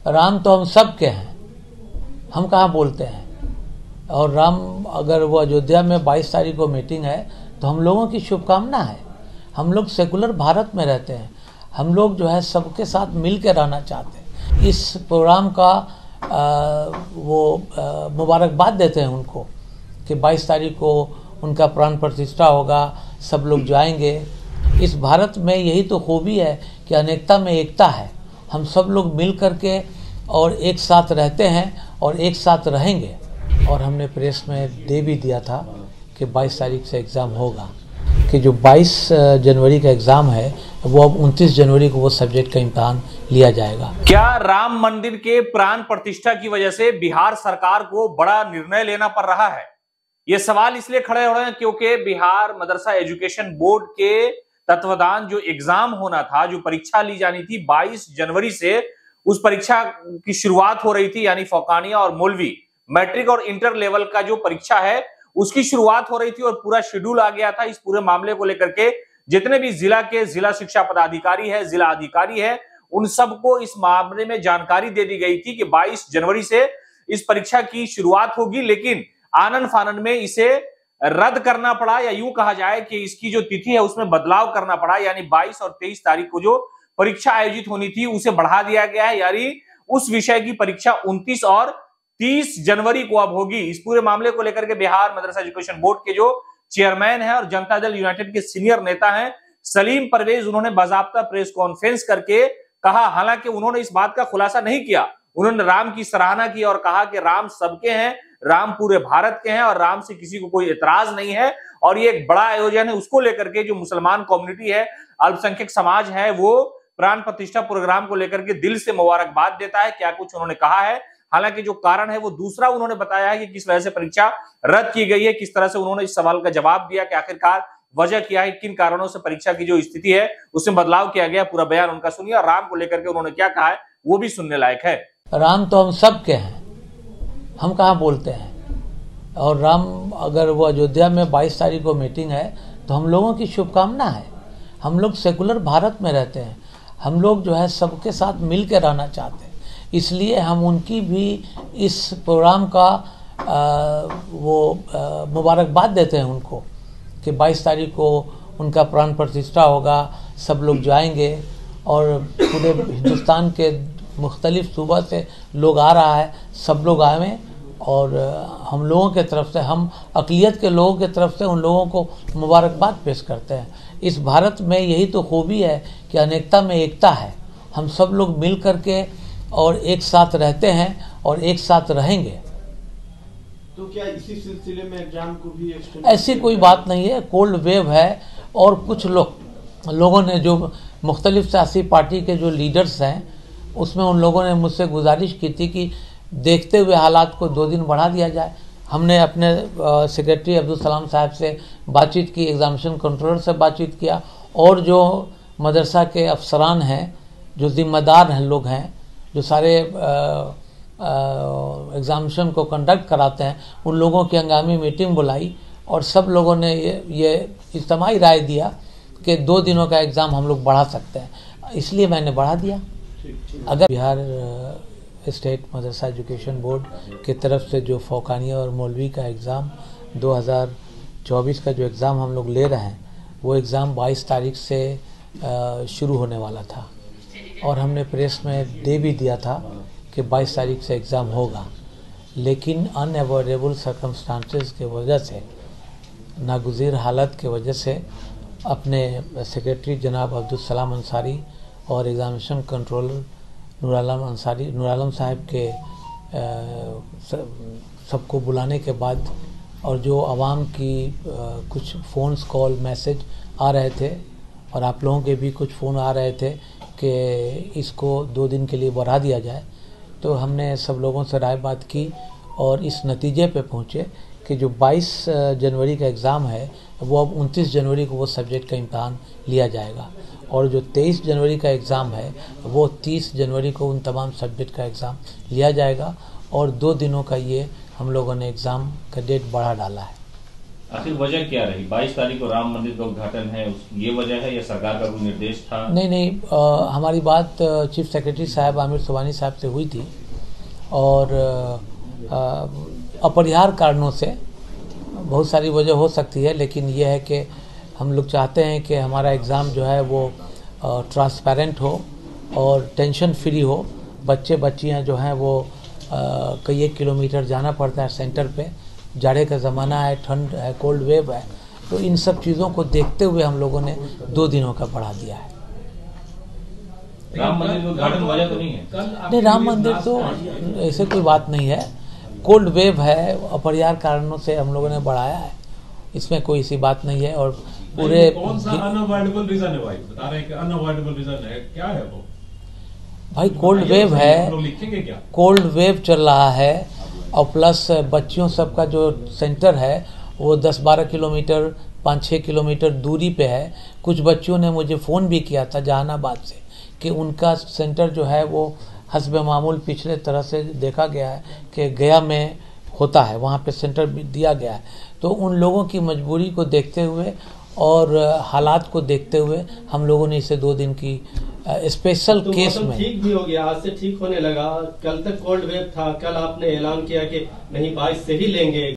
राम तो हम सब के हैं, हम कहाँ बोलते हैं। और राम अगर वो अयोध्या में 22 तारीख को मीटिंग है तो हम लोगों की शुभकामना है। हम लोग सेकुलर भारत में रहते हैं, हम लोग जो है सबके साथ मिल के रहना चाहते हैं। इस प्रोग्राम का मुबारकबाद देते हैं उनको कि 22 तारीख को उनका प्राण प्रतिष्ठा होगा, सब लोग जाएंगे। इस भारत में यही तो खूबी है कि अनेकता में एकता है। हम सब लोग मिल करके और एक साथ रहते हैं और एक साथ रहेंगे। और हमने प्रेस में दे भी दिया था कि 22 तारीख से एग्ज़ाम होगा, कि जो 22 जनवरी का एग्ज़ाम है वो अब 29 जनवरी को वो सब्जेक्ट का इम्तहान लिया जाएगा। क्या राम मंदिर के प्राण प्रतिष्ठा की वजह से बिहार सरकार को बड़ा निर्णय लेना पड़ रहा है? ये सवाल इसलिए खड़े हो रहे हैं क्योंकि बिहार मदरसा एजुकेशन बोर्ड के तत्वाधान जो एग्जाम होना था, जो परीक्षा ली जानी थी 22 जनवरी से, उस परीक्षा की शुरुआत हो रही थी। यानी फौकानिया और मौलवी मैट्रिक और इंटर लेवल का जो परीक्षा है उसकी शुरुआत हो रही थी और पूरा शेड्यूल आ गया था। इस पूरे मामले को लेकर के जितने भी जिला शिक्षा पदाधिकारी है, जिला अधिकारी है, उन सबको इस मामले में जानकारी दे दी गई थी कि 22 जनवरी से इस परीक्षा की शुरुआत होगी, लेकिन आनन फानन में इसे रद्द करना पड़ा, या यूं कहा जाए कि इसकी जो तिथि है उसमें बदलाव करना पड़ा। यानी 22 और 23 तारीख को जो परीक्षा आयोजित होनी थी उसे बढ़ा दिया गया है। यानी उस विषय की परीक्षा 29 और 30 जनवरी को अब होगी। इस पूरे मामले को लेकर के बिहार मदरसा एजुकेशन बोर्ड के जो चेयरमैन है और जनता दल यूनाइटेड के सीनियर नेता हैं सलीम परवेज, उन्होंने बाकायदा प्रेस कॉन्फ्रेंस करके कहा, हालांकि उन्होंने इस बात का खुलासा नहीं किया, उन्होंने राम की सराहना की और कहा कि राम सबके हैं, राम पूरे भारत के हैं और राम से किसी को कोई एतराज नहीं है। और ये एक बड़ा आयोजन है, उसको लेकर के जो मुसलमान कम्युनिटी है, अल्पसंख्यक समाज है, वो प्राण प्रतिष्ठा प्रोग्राम को लेकर के दिल से मुबारकबाद देता है। क्या कुछ उन्होंने कहा है, हालांकि जो कारण है वो दूसरा उन्होंने बताया है कि किस वजह से परीक्षा रद्द की गई है, किस तरह से उन्होंने इस सवाल का जवाब दिया कि आखिरकार वजह क्या है, किन कारणों से परीक्षा की जो स्थिति है उसमें बदलाव किया गया। पूरा बयान उनका सुनिए और राम को लेकर के उन्होंने क्या कहा है वो भी सुनने लायक है। राम तो हम सब के हैं, हम कहाँ बोलते हैं। और राम अगर वो अयोध्या में 22 तारीख को मीटिंग है तो हम लोगों की शुभकामना है। हम लोग सेकुलर भारत में रहते हैं, हम लोग जो है सबके साथ मिल के रहना चाहते हैं, इसलिए हम उनकी भी इस प्रोग्राम का मुबारकबाद देते हैं उनको कि 22 तारीख को उनका प्राण प्रतिष्ठा होगा, सब लोग जाएंगे। और पूरे हिंदुस्तान के मुख्तलिफ सूबा से लोग आ रहा है, सब लोग आए और हम लोगों के तरफ से, हम अक़लियत के लोगों के तरफ से उन लोगों को मुबारकबाद पेश करते हैं। इस भारत में यही तो खूबी है कि अनेकता में एकता है। हम सब लोग मिल करके और एक साथ रहते हैं और एक साथ रहेंगे। तो क्या इसी सिलसिले में एग्जाम को भी एक्सटेंड? ऐसी कोई बात नहीं है, कोल्ड वेव है। और कुछ लोगों ने, जो मुख्तलिफ सियासी पार्टी के जो लीडर्स हैं, उसमें उन लोगों ने मुझसे गुजारिश की थी कि देखते हुए हालात को 2 दिन बढ़ा दिया जाए। हमने अपने सेक्रेटरी अब्दुल सलाम साहब से बातचीत की, एग्जामिनेशन कंट्रोलर से बातचीत किया, और जो मदरसा के अफसरान हैं, जो जिम्मेदार हैं लोग हैं, जो सारे एग्जामिनेशन को कंडक्ट कराते हैं, उन लोगों की हंगामी मीटिंग बुलाई और सब लोगों ने ये इज्तिमाई राय दिया कि 2 दिनों का एग्ज़ाम हम लोग बढ़ा सकते हैं, इसलिए मैंने बढ़ा दिया। अगर बिहार स्टेट मदरसा एजुकेशन बोर्ड की तरफ से जो फौकानिया और मौलवी का एग्ज़ाम 2024 का जो एग्ज़ाम हम लोग ले रहे हैं, वो एग्ज़ाम 22 तारीख से शुरू होने वाला था और हमने प्रेस में दे भी दिया था कि 22 तारीख से एग्ज़ाम होगा, लेकिन अनएवॉइडेबल सर्कमस्टांसेस की वजह से, नागुज़ीर हालत की वजह से, अपने सेक्रेटरी जनाब अब्दुल सलाम अंसारी और एग्ज़ामिनेशन कंट्रोलर नूर आलम साहब के सबको बुलाने के बाद, और जो आवाम की कुछ फ़ोन्स, कॉल, मैसेज आ रहे थे और आप लोगों के भी कुछ फ़ोन आ रहे थे कि इसको 2 दिन के लिए बढ़ा दिया जाए, तो हमने सब लोगों से राय बात की और इस नतीजे पे पहुँचे कि जो 22 जनवरी का एग्ज़ाम है वो अब 29 जनवरी को वो सब्जेक्ट का इम्तहान लिया जाएगा, और जो 23 जनवरी का एग्ज़ाम है वो 30 जनवरी को उन तमाम सब्जेक्ट का एग्ज़ाम लिया जाएगा। और 2 दिनों का ये हम लोगों ने एग्ज़ाम का डेट बढ़ा डाला है। आखिर वजह क्या रही? 22 तारीख को राम मंदिर का उद्घाटन है, ये वजह है या सरकार का कोई निर्देश था? नहीं, हमारी बात चीफ सेक्रेटरी साहब आमिर सुबहानी साहब से हुई थी और अपरिहार्य कारणों से बहुत सारी वजह हो सकती है, लेकिन यह है कि हम लोग चाहते हैं कि हमारा एग्ज़ाम जो है वो ट्रांसपेरेंट हो और टेंशन फ्री हो। बच्चे बच्चियां जो हैं वो कई 1 किलोमीटर जाना पड़ता है सेंटर पे, जाड़े का ज़माना है, ठंड है, कोल्ड वेव है, तो इन सब चीज़ों को देखते हुए हम लोगों ने 2 दिनों का बढ़ा दिया है। राम मंदिर का उद्घाटन वजह तो नहीं है? नहीं, राम मंदिर तो ऐसे कोई बात नहीं है, कोल्ड वेव है, अपरिहार्य कारणों से हम लोगों ने बढ़ाया है, इसमें कोई ऐसी बात नहीं है। और पूरे कौन सा अनअवॉइडेबल रीजन है भाई? बता रहे हैं कि अनअवॉइडेबल रीजन है, क्या है वो? भाई कोल्ड वेव है, लिखेंगे क्या? कोल्ड वेव चल रहा है और प्लस बच्चियों सबका जो सेंटर है वो 10-12 किलोमीटर 5-6 किलोमीटर दूरी पे है। कुछ बच्चियों ने मुझे फ़ोन भी किया था जहानाबाद से कि उनका सेंटर जो है वो हस्ब मामूल पिछले तरह से देखा गया है कि गया में होता है, वहाँ पे सेंटर भी दिया गया है। तो उन लोगों की मजबूरी को देखते हुए और हालात को देखते हुए हम लोगों ने इसे 2 दिन की स्पेशल तो केस में ठीक भी हो गया, आज से ठीक होने लगा। कल तक कोल्ड वेव था, कल आपने ऐलान किया कि नहीं 22 से ही लेंगे।